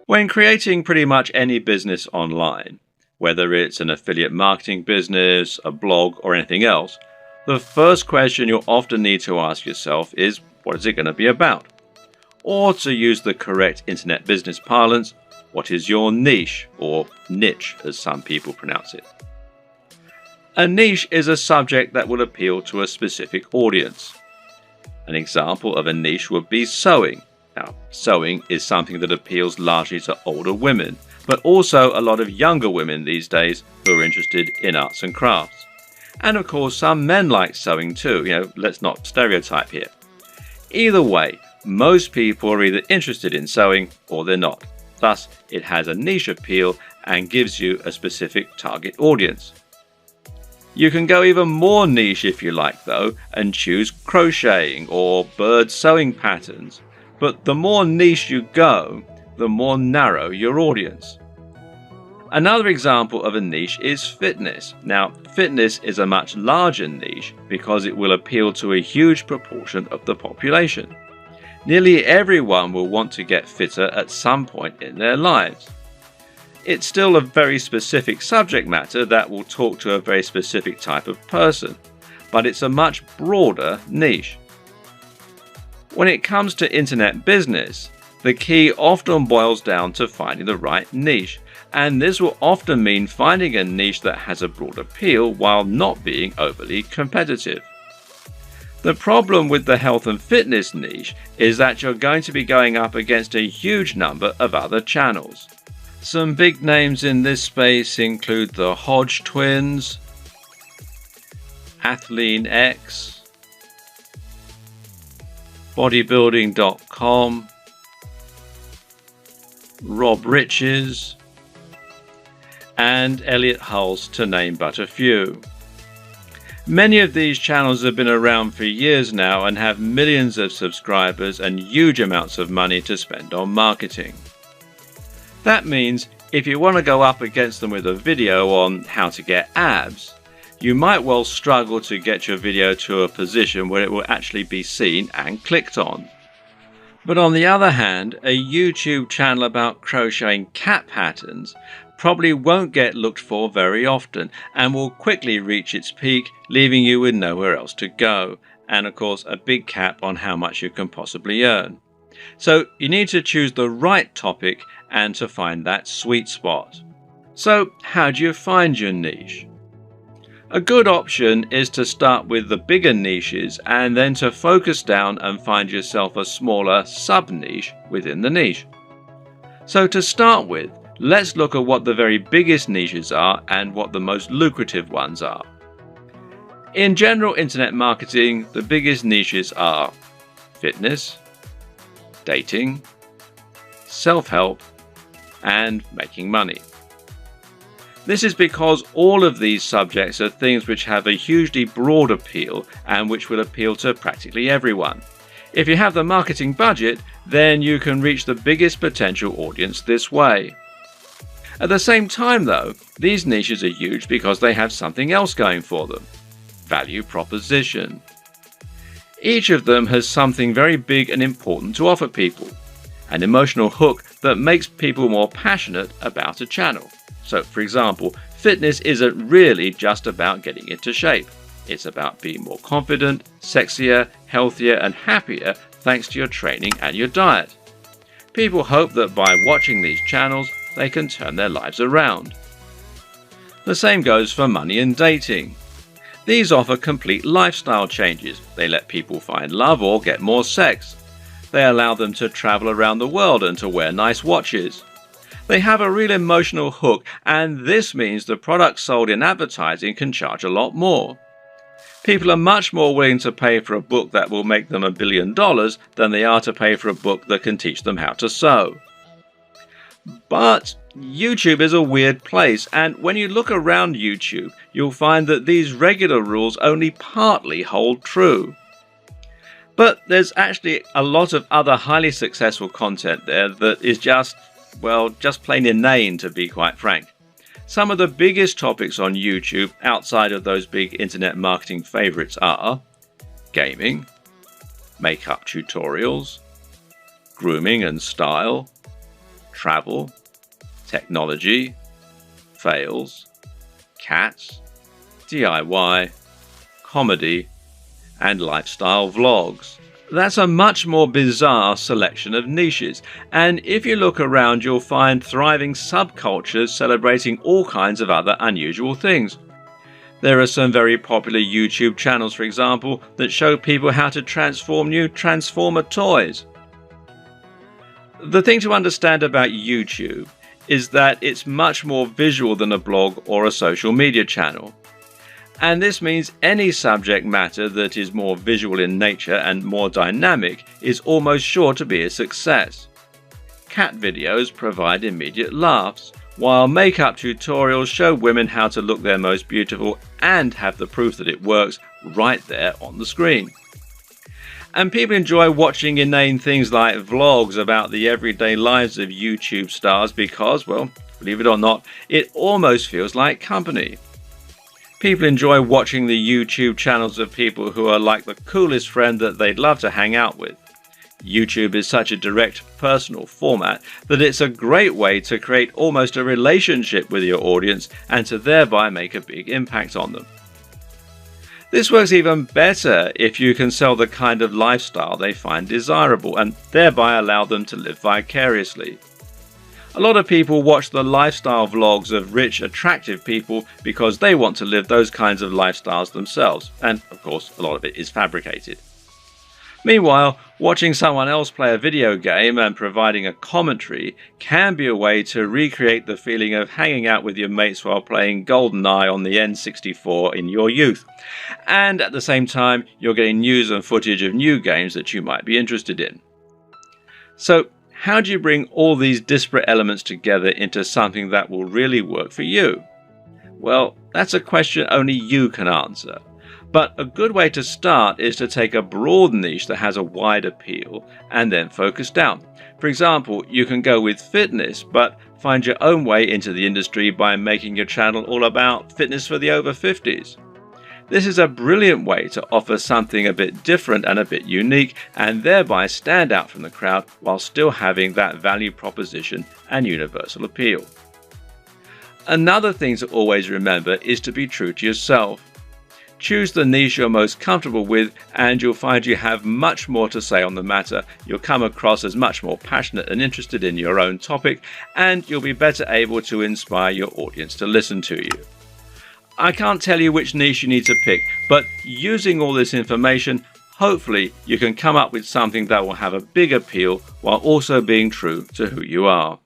When creating pretty much any business online, whether it's an affiliate marketing business, a blog, or anything else, the first question you'll often need to ask yourself is, what is it going to be about? Or to use the correct internet business parlance, what is your niche, or niche as some people pronounce it? A niche is a subject that will appeal to a specific audience. An example of a niche would be sewing. Now, sewing is something that appeals largely to older women, but also a lot of younger women these days who are interested in arts and crafts. And of course, some men like sewing too, let's not stereotype here. Either way, most people are either interested in sewing or they're not. Thus, it has a niche appeal and gives you a specific target audience. You can go even more niche if you like though, and choose crocheting or bird sewing patterns. But the more niche you go, the more narrow your audience. Another example of a niche is fitness. Now, fitness is a much larger niche because it will appeal to a huge proportion of the population. Nearly everyone will want to get fitter at some point in their lives. It's still a very specific subject matter that will talk to a very specific type of person, but it's a much broader niche. When it comes to internet business, the key often boils down to finding the right niche, and this will often mean finding a niche that has a broad appeal while not being overly competitive. The problem with the health and fitness niche is that you're going to be going up against a huge number of other channels. Some big names in this space include the Hodge twins, Athlean X, bodybuilding.com, Rob Riches, and Elliot Hulse, to name but a few. Many of these channels have been around for years now and have millions of subscribers and huge amounts of money to spend on marketing. That means if you want to go up against them with a video on how to get abs, you might well struggle to get your video to a position where it will actually be seen and clicked on. But on the other hand, a YouTube channel about crocheting cat patterns probably won't get looked for very often and will quickly reach its peak, leaving you with nowhere else to go, and of course a big cap on how much you can possibly earn. So you need to choose the right topic and to find that sweet spot. So how do you find your niche? A good option is to start with the bigger niches and then to focus down and find yourself a smaller sub-niche within the niche. So to start with, let's look at what the very biggest niches are and what the most lucrative ones are. In general internet marketing, the biggest niches are fitness, dating, self-help, and making money. This is because all of these subjects are things which have a hugely broad appeal and which will appeal to practically everyone. If you have the marketing budget, then you can reach the biggest potential audience this way. At the same time though, these niches are huge because they have something else going for them: value proposition. Each of them has something very big and important to offer people, an emotional hook that makes people more passionate about a channel. So, for example, fitness isn't really just about getting into shape. It's about being more confident, sexier, healthier, and happier thanks to your training and your diet. People hope that by watching these channels, they can turn their lives around. The same goes for money and dating. These offer complete lifestyle changes. They let people find love or get more sex. They allow them to travel around the world and to wear nice watches. They have a real emotional hook, and this means the products sold in advertising can charge a lot more. People are much more willing to pay for a book that will make them $1 billion than they are to pay for a book that can teach them how to sew. But YouTube is a weird place, and when you look around YouTube, you'll find that these regular rules only partly hold true. But there's actually a lot of other highly successful content there that is just plain inane, to be quite frank. Some of the biggest topics on YouTube outside of those big internet marketing favorites are gaming, makeup tutorials, grooming and style, travel, technology, fails, cats, DIY, comedy, and lifestyle vlogs. That's a much more bizarre selection of niches, and if you look around you'll find thriving subcultures celebrating all kinds of other unusual things. There are some very popular YouTube channels, for example, that show people how to transform new Transformer toys. The thing to understand about YouTube is that it's much more visual than a blog or a social media channel. And this means any subject matter that is more visual in nature and more dynamic is almost sure to be a success. Cat videos provide immediate laughs, while makeup tutorials show women how to look their most beautiful and have the proof that it works right there on the screen. And people enjoy watching inane things like vlogs about the everyday lives of YouTube stars because, well, believe it or not, it almost feels like company. People enjoy watching the YouTube channels of people who are like the coolest friend that they'd love to hang out with. YouTube is such a direct, personal format that it's a great way to create almost a relationship with your audience and to thereby make a big impact on them. This works even better if you can sell the kind of lifestyle they find desirable and thereby allow them to live vicariously. A lot of people watch the lifestyle vlogs of rich, attractive people because they want to live those kinds of lifestyles themselves, and of course a lot of it is fabricated. Meanwhile, watching someone else play a video game and providing a commentary can be a way to recreate the feeling of hanging out with your mates while playing GoldenEye on the N64 in your youth. And at the same time, you're getting news and footage of new games that you might be interested in. So, how do you bring all these disparate elements together into something that will really work for you? Well, that's a question only you can answer. But a good way to start is to take a broad niche that has a wide appeal and then focus down. For example, you can go with fitness, but find your own way into the industry by making your channel all about fitness for the over 50s. This is a brilliant way to offer something a bit different and a bit unique and thereby stand out from the crowd while still having that value proposition and universal appeal. Another thing to always remember is to be true to yourself. Choose the niche you're most comfortable with and you'll find you have much more to say on the matter. You'll come across as much more passionate and interested in your own topic, and you'll be better able to inspire your audience to listen to you. I can't tell you which niche you need to pick, but using all this information, hopefully you can come up with something that will have a big appeal while also being true to who you are.